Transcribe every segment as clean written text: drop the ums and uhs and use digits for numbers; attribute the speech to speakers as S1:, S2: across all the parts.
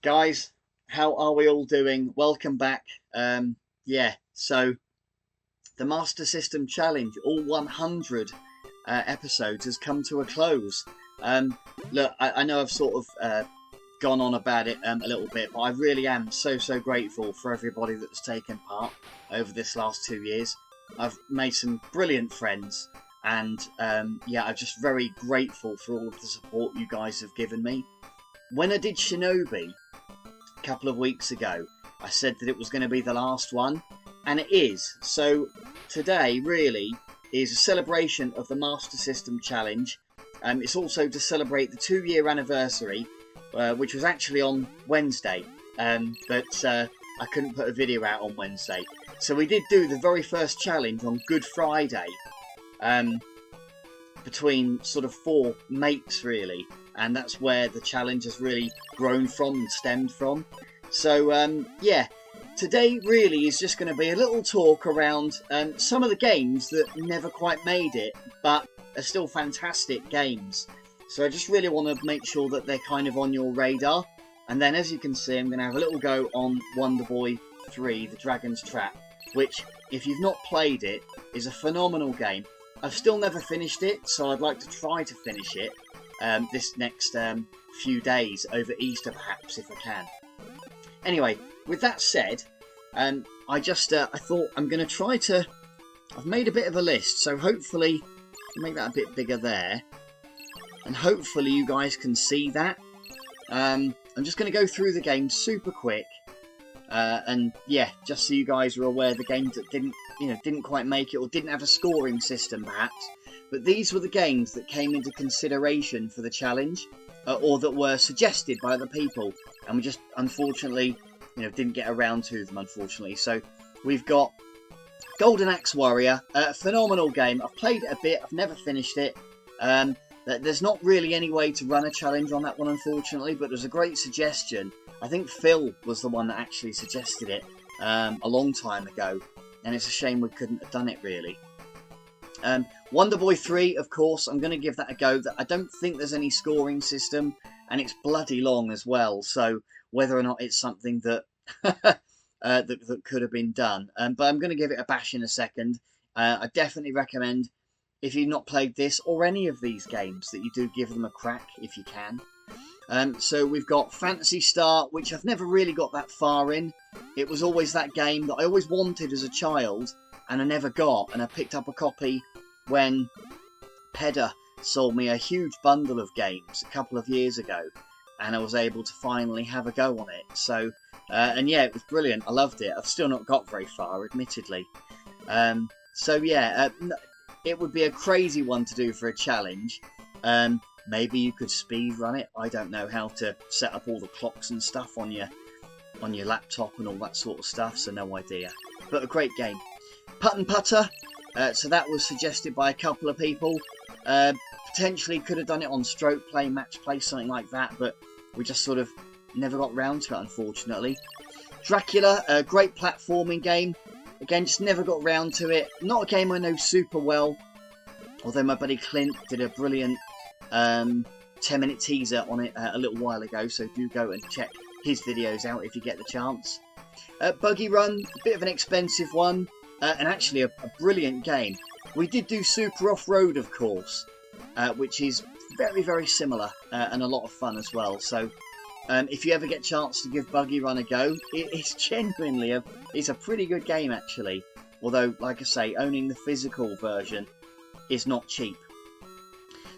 S1: Guys, how are we all doing? Welcome back. So the Master System Challenge, all 100 episodes, has come to a close. Look, I know I've sort of gone on about it a little bit, but I really am so grateful for everybody that's taken part over this last 2 years. I've made some brilliant friends, and I'm just very grateful for all of the support you guys have given me. When I did Shinobi a couple of weeks ago, I said that it was going to be the last one, and it is. So today really is a celebration of the Master System Challenge. It's also to celebrate the 2-year anniversary, which was actually on Wednesday, but I couldn't put a video out on Wednesday. So we did do the very first challenge on Good Friday, between sort of 4 mates really, and that's where the challenge has really grown from and stemmed from. So today really is just going to be a little talk around some of the games that never quite made it, but are still fantastic games. So I just really want to make sure that they're kind of on your radar. And then, as you can see, I'm going to have a little go on Wonder Boy 3, The Dragon's Trap, which, if you've not played it, is a phenomenal game. I've still never finished it, so I'd like to try to finish it this next few days, over Easter perhaps, if I can. Anyway, with that said, I thought I'm going to try to... I've made a bit of a list, so hopefully... make that a bit bigger there. And hopefully you guys can see that. I'm just going to go through the game super quick. And yeah, just so you guys are aware, the games that didn't quite make it, or didn't have a scoring system perhaps. But these were the games that came into consideration for the challenge, or that were suggested by other people, and we just unfortunately, didn't get around to them. Unfortunately, so we've got Golden Axe Warrior, a phenomenal game. I've played it a bit. I've never finished it. There's not really any way to run a challenge on that one, unfortunately, but there's a great suggestion. I think Phil was the one that actually suggested it a long time ago, and it's a shame we couldn't have done it, really. Wonder Boy 3, of course, I'm going to give that a go. I don't think there's any scoring system, and it's bloody long as well, so whether or not it's something that that could have been done. But I'm going to give it a bash in a second. I definitely recommend, if you've not played this or any of these games, that you do give them a crack if you can. So we've got Phantasy Star, which I've never really got that far in. It was always that game that I always wanted as a child, and I never got, and I picked up a copy when Pedder sold me a huge bundle of games a couple of years ago, and I was able to finally have a go on it. So, and yeah, it was brilliant. I loved it. I've still not got very far, admittedly. It would be a crazy one to do for a challenge. Maybe you could speed run it. I don't know how to set up all the clocks and stuff on your laptop and all that sort of stuff, so no idea. But a great game. Putt and Putter. So that was suggested by a couple of people. Potentially could have done it on Stroke Play, Match Play, something like that, but we just sort of never got round to it, unfortunately. Dracula, a great platforming game. Again, just never got round to it. Not a game I know super well, although my buddy Clint did a brilliant 10-minute teaser on it a little while ago, so do go and check his videos out if you get the chance. Buggy Run, a bit of an expensive one, and actually a brilliant game. We did do Super Off-Road, of course, which is very similar and a lot of fun as well. So if you ever get a chance to give Buggy Run a go, it's genuinely it's a pretty good game, actually. Although, like I say, owning the physical version is not cheap.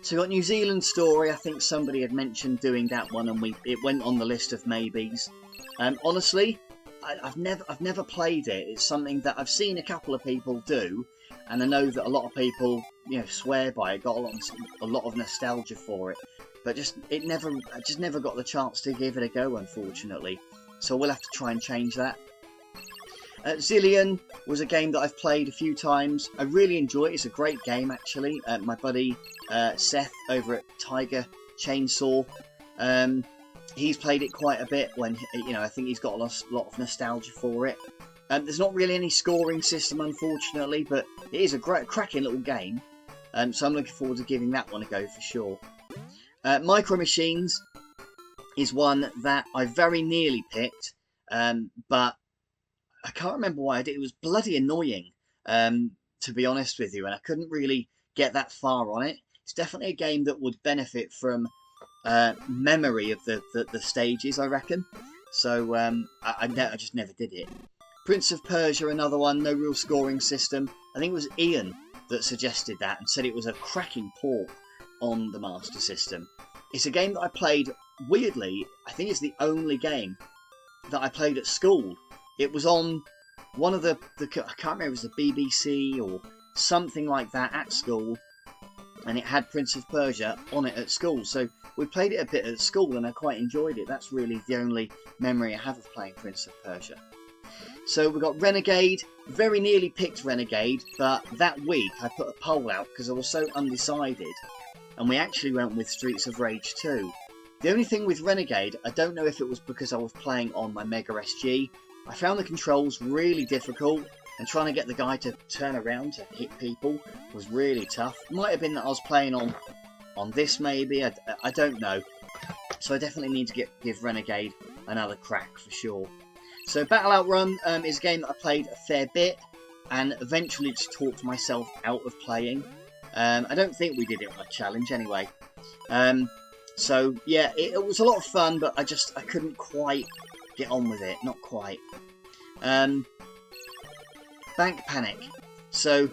S1: So we've got New Zealand Story. I think somebody had mentioned doing that one, and it went on the list of maybes. Honestly, I've never played it. It's something that I've seen a couple of people do, and I know that a lot of people swear by it. Got a lot of nostalgia for it, but I just never got the chance to give it a go, unfortunately. So we'll have to try and change that. Zillion was a game that I've played a few times. I really enjoy it. It's a great game, actually. My buddy Seth over at Tiger Chainsaw, he's played it quite a bit. When I think he's got a lot of nostalgia for it. There's not really any scoring system, unfortunately, but it is a cracking little game. So I'm looking forward to giving that one a go for sure. Micro Machines is one that I very nearly picked, but I can't remember why I did. It was bloody annoying, to be honest with you, and I couldn't really get that far on it. It's definitely a game that would benefit from memory of the stages, I reckon. So I just never did it. Prince of Persia, another one, no real scoring system. I think it was Ian that suggested that and said it was a cracking port on the Master System. It's a game that I played, weirdly, I think it's the only game that I played at school. It was on one of the I can't remember, it was the BBC or something like that at school, and it had Prince of Persia on it at school. So we played it a bit at school and I quite enjoyed it. That's really the only memory I have of playing Prince of Persia. So we've got Renegade. Very nearly picked Renegade, but that week I put a poll out because I was so undecided, and we actually went with Streets of Rage 2. The only thing with Renegade, I don't know if it was because I was playing on my Mega SG, I found the controls really difficult, and trying to get the guy to turn around to hit people was really tough. Might have been that I was playing on this maybe, I don't know. So I definitely need to give Renegade another crack for sure. So Battle Outrun is a game that I played a fair bit and eventually just talked myself out of playing. I don't think we did it on a challenge anyway. So yeah, it was a lot of fun, but I couldn't quite get on with it, not quite. Bank Panic. So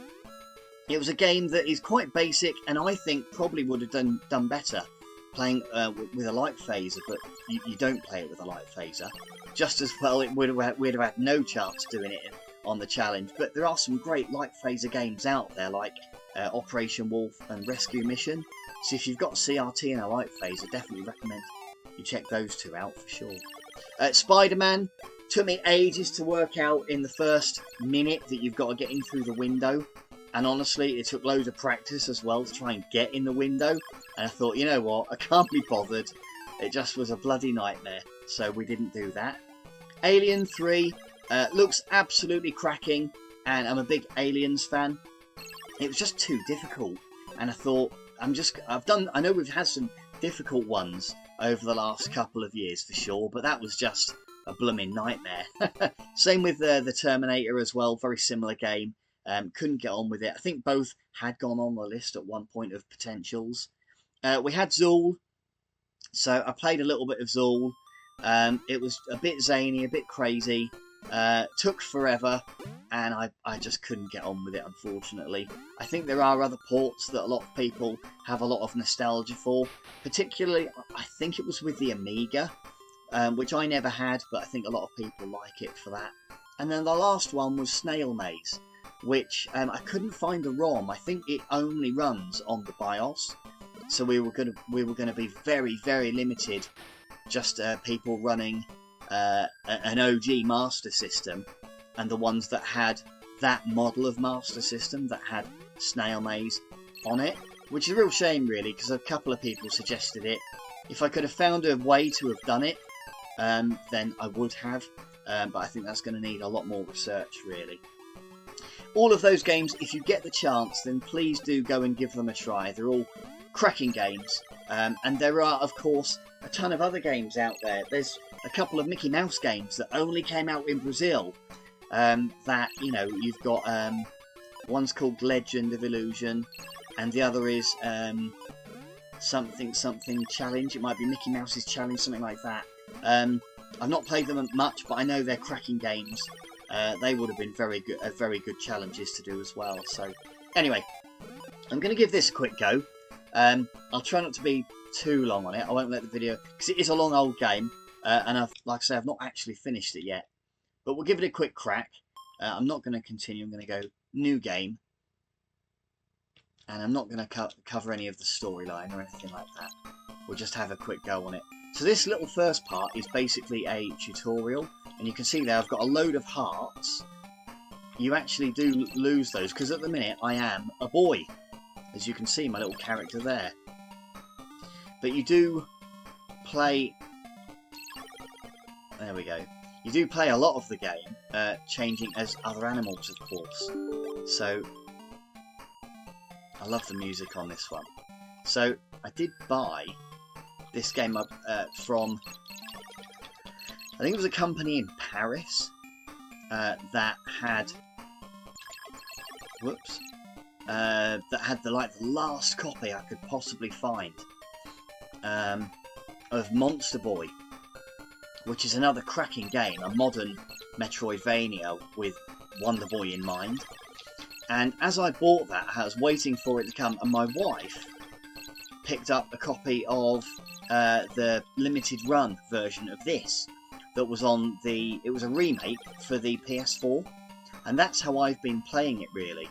S1: it was a game that is quite basic and I think probably would have done better playing with a light phaser, but you don't play it with a light phaser. Just as well, we'd have had no chance doing it on the challenge. But there are some great light phaser games out there, like Operation Wolf and Rescue Mission. So if you've got CRT and a light phaser, definitely recommend you check those two out for sure. Spider-Man. Took me ages to work out in the first minute that you've got to get in through the window. And honestly, it took loads of practice as well to try and get in the window. And I thought, you know what, I can't be bothered. It just was a bloody nightmare. So we didn't do that. Alien 3 looks absolutely cracking. And I'm a big Aliens fan. It was just too difficult. And I thought, I know we've had some difficult ones over the last couple of years for sure. But that was just a blooming nightmare. Same with the Terminator as well. Very similar game. Couldn't get on with it. I think both had gone on the list at one point of potentials. We had Zool. So I played a little bit of Zool. It was a bit zany, a bit crazy. Took forever. And I just couldn't get on with it, unfortunately. I think there are other ports that a lot of people have a lot of nostalgia for. Particularly, I think it was with the Amiga. Which I never had, but I think a lot of people like it for that. And then the last one was Snail Maze, which I couldn't find a ROM. I think it only runs on the BIOS, so we were gonna be very, very limited. Just people running an OG Master System, and the ones that had that model of Master System that had Snail Maze on it, which is a real shame really, because a couple of people suggested it. If I could have found a way to have done it, then I would have, but I think that's going to need a lot more research really. All of those games, if you get the chance, then please do go and give them a try. They're all cracking games, and there are of course a ton of other games out there. There's a couple of Mickey Mouse games that only came out in Brazil, that, you know, you've got one's called Legend of Illusion and the other is something challenge. It might be Mickey Mouse's Challenge, something like that. I've not played them much, but I know they're cracking games. They would have been very good challenges to do as well. So anyway, I'm going to give this a quick go. I'll try not to be too long on it. I won't let the video, because it is a long old game, and like I say, I've not actually finished it yet. But we'll give it a quick crack. I'm not going to continue. I'm going to go new game, and I'm not going to cover any of the storyline or anything like that. We'll just have a quick go on it. So this little first part is basically a tutorial, and you can see there I've got a load of hearts. You actually do lose those, because at the minute I am a boy, as you can see my little character there. But you do play, there we go, you do play a lot of the game, changing as other animals of course. So I love the music on this one. So I did buy this game up from, I think it was a company in Paris that had, the last copy I could possibly find of Monster Boy, which is another cracking game, a modern Metroidvania with Wonder Boy in mind. And as I bought that, I was waiting for it to come, and my wife picked up a copy of the limited run version of this that was on the... It was a remake for the PS4, and that's how I've been playing it, really.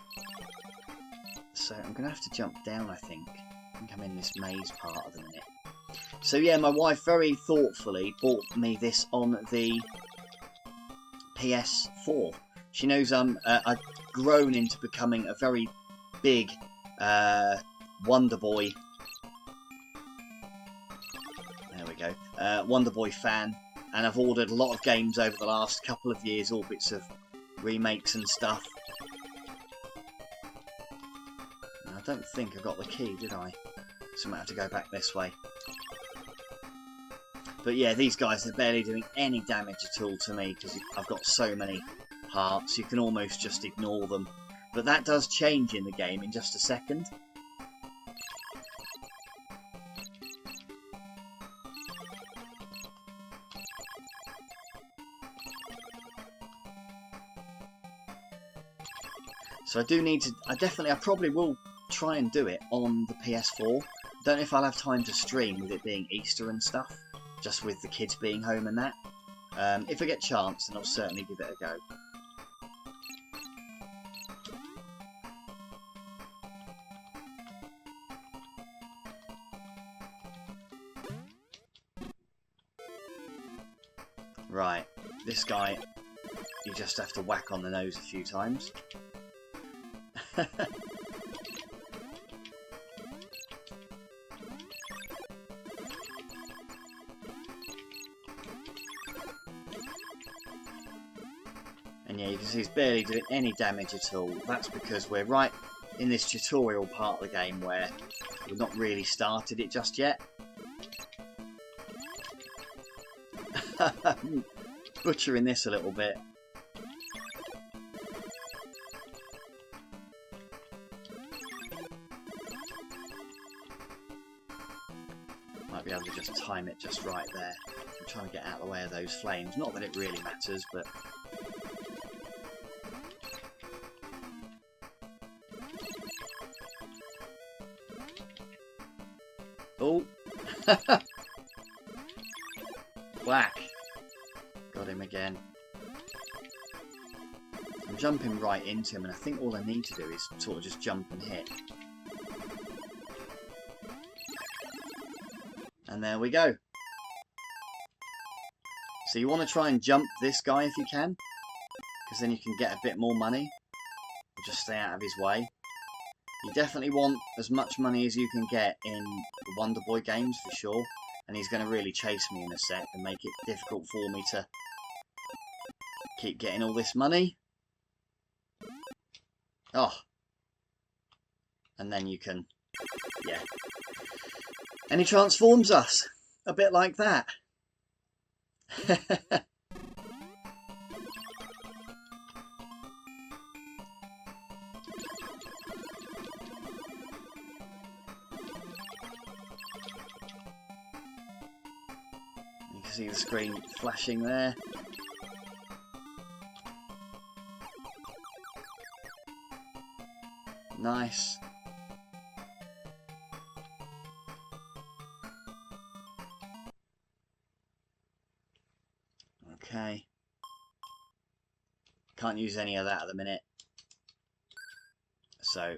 S1: So I'm going to have to jump down, I think. I think I'm in this maze part of the minute. So yeah, my wife very thoughtfully bought me this on the PS4. She knows I've grown into becoming a very big Wonder Boy. There we go. Wonder Boy fan, and I've ordered a lot of games over the last couple of years, all bits of remakes and stuff. I don't think I got the key, did I? So I might have to go back this way. But yeah, these guys are barely doing any damage at all to me because I've got so many hearts, you can almost just ignore them. But that does change in the game in just a second. So I do need to, I probably will try and do it on the PS4. Don't know if I'll have time to stream with it being Easter and stuff, just with the kids being home and that. If I get a chance, then I'll certainly give it a go. Right, this guy, you just have to whack on the nose a few times. And yeah, you can see he's barely doing any damage at all. That's because we're right in this tutorial part of the game where we've not really started it just yet. Butchering this a little bit. Might be able to just time it just right there. I'm trying to get out of the way of those flames. Not that it really matters, but... Oh! Whack! Got him again. I'm jumping right into him, and I think all I need to do is sort of just jump and hit. And there we go. So you want to try and jump this guy if you can, because then you can get a bit more money. Or just stay out of his way. You definitely want as much money as you can get in the Wonder Boy games for sure. And he's going to really chase me in a sec and make it difficult for me to keep getting all this money. Oh. And then you can, yeah. And he transforms us. A bit like that. You can see the screen flashing there. Nice. Okay. Can't use any of that at the minute. So.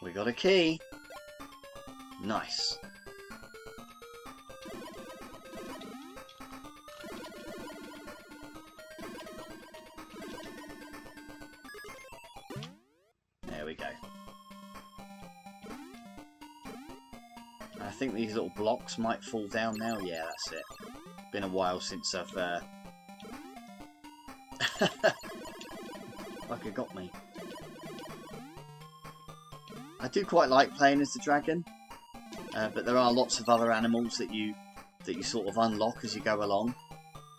S1: We got a key. Nice. There we go. I think these little blocks might fall down now. Yeah, that's it. been a while since I've... Like it got me. I do quite like playing as the dragon, but there are lots of other animals that you sort of unlock as you go along.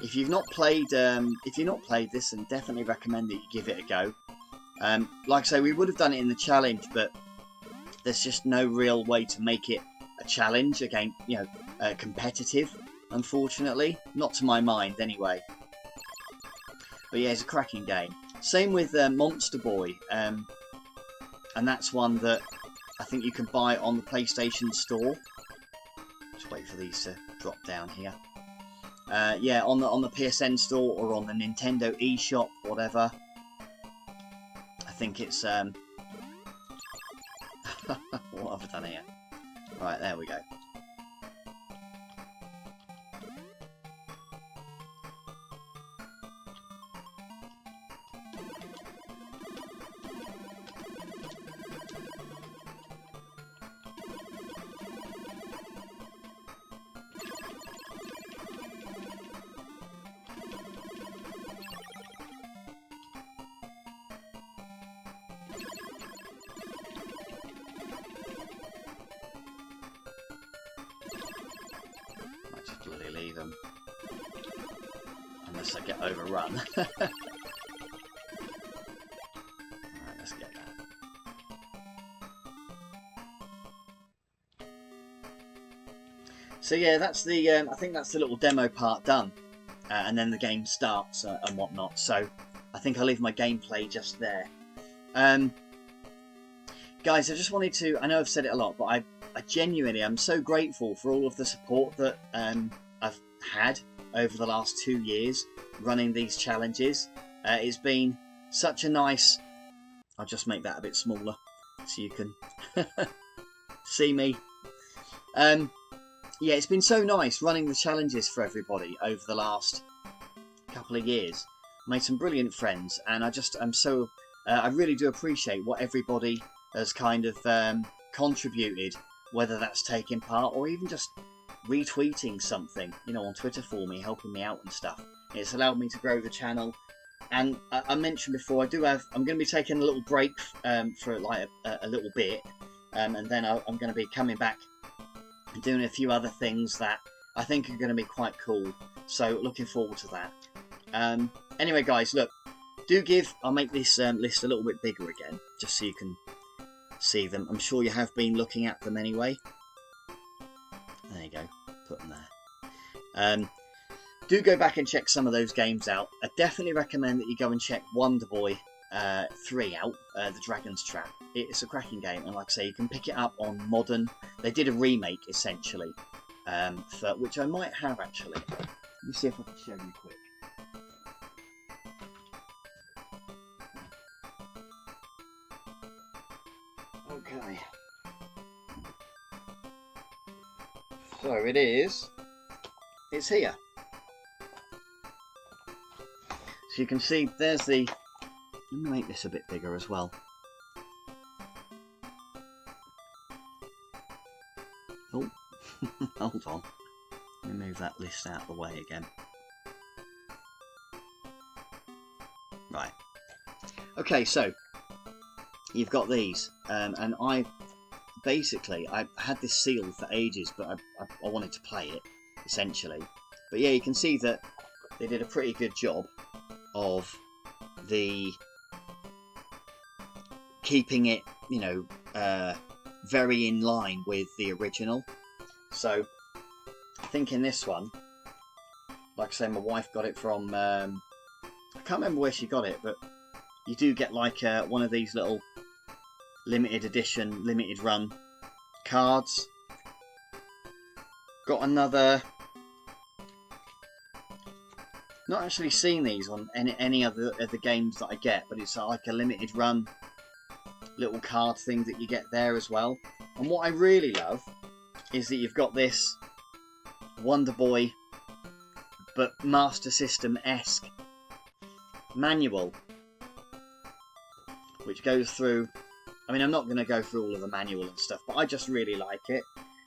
S1: If you've not played this, then definitely recommend that you give it a go. Like I say, we would have done it in the challenge, but there's just no real way to make it a challenge again, you know, competitive. Unfortunately, not to my mind anyway. But yeah, it's a cracking game. Same with Monster Boy, and that's one that I think you can buy on the PlayStation Store. Just wait for these to drop down here. Yeah, on the PSN Store or on the Nintendo eShop, whatever. I think it's what have I done here? Right, there we go. Leave them unless I get overrun. Alright, let's get that. So yeah, that's the I think that's the little demo part done, and then the game starts and whatnot. So I think I'll leave my gameplay just there. Guys, I just wanted to, I know I've said it a lot, but I genuinely am so grateful for all of the support that I've had over the last 2 years running these challenges. It's been such a nice... I'll just make that a bit smaller so you can see me. Yeah, it's been so nice running the challenges for everybody over the last couple of years. Made some brilliant friends, and I'm so... I really do appreciate what everybody has kind of contributed, whether that's taking part or even just retweeting something, you know, on Twitter for me, helping me out and stuff. It's allowed me to grow the channel. And I mentioned before, I'm going to be taking a little break for like a little bit, and then I'm going to be coming back and doing a few other things that I think are going to be quite cool. So looking forward to that. Anyway, guys, look, I'll make this list a little bit bigger again, just so you can see them. I'm sure you have been looking at them anyway. There you go, put them there. Do go back and check some of those games out. I definitely recommend that you go and check Wonder Boy 3 out, The Dragon's Trap. It's a cracking game, and like I say, you can pick it up on modern. They did a remake, essentially, which I might have, actually. Let me see if I can show you quick. Okay. So it's here. So you can see there's the... Let me make this a bit bigger as well. Oh, hold on. Let me move that list out of the way again. Right. Okay, so you've got these, and I had this sealed for ages, but I wanted to play it, essentially. But yeah, you can see that they did a pretty good job of keeping it, you know, very in line with the original. So I think in this one, like I say, my wife got it from, I can't remember where she got it, but you do get like one of these little limited edition, limited run cards. Got another... Not actually seen these on any other of the games that I get, but it's like a limited run little card thing that you get there as well. And what I really love is that you've got this Wonder Boy but Master System-esque manual, which goes through... I mean, I'm not going to go through all of the manual and stuff, but I just really like it.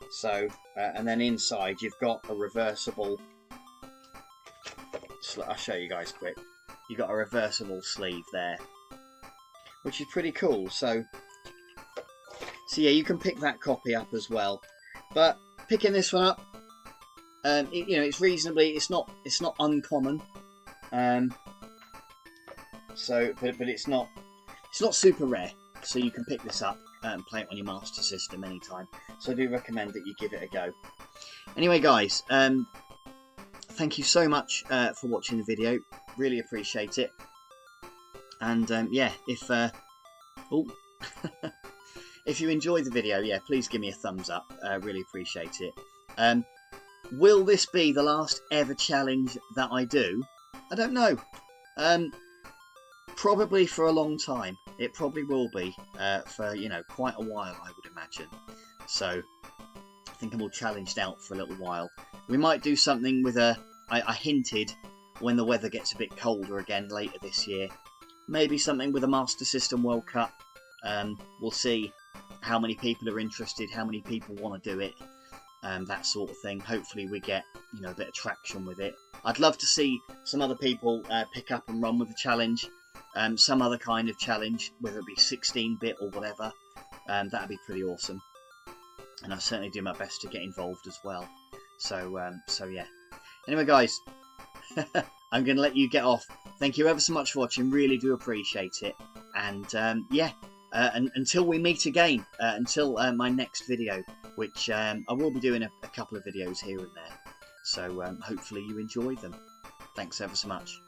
S1: So, and then inside you've got a reversible I'll show you guys quick. You got a reversible sleeve there, which is pretty cool. So yeah, you can pick that copy up as well. But picking this one up, you know, it's reasonably, it's not uncommon. So, but it's not super rare. So you can pick this up and play it on your Master System anytime. So I do recommend that you give it a go. Anyway, guys, thank you so much for watching the video. Really appreciate it. And yeah, if if you enjoyed the video, yeah, please give me a thumbs up. Really appreciate it. Will this be the last ever challenge that I do? I don't know. Probably for a long time. It probably will be for, you know, quite a while, I would imagine. So I think I'm all challenged out for a little while. We might do something with I hinted when the weather gets a bit colder again later this year. Maybe something with a Master System World Cup. We'll see how many people are interested, how many people want to do it, that sort of thing. Hopefully we get, you know, a bit of traction with it. I'd love to see some other people pick up and run with the challenge. Some other kind of challenge, whether it be 16-bit or whatever. That'd be pretty awesome. And I'll certainly do my best to get involved as well. So yeah. Anyway, guys, I'm going to let you get off. Thank you ever so much for watching. Really do appreciate it. And yeah, and until we meet again, until my next video, which I will be doing a couple of videos here and there. So hopefully you enjoy them. Thanks ever so much.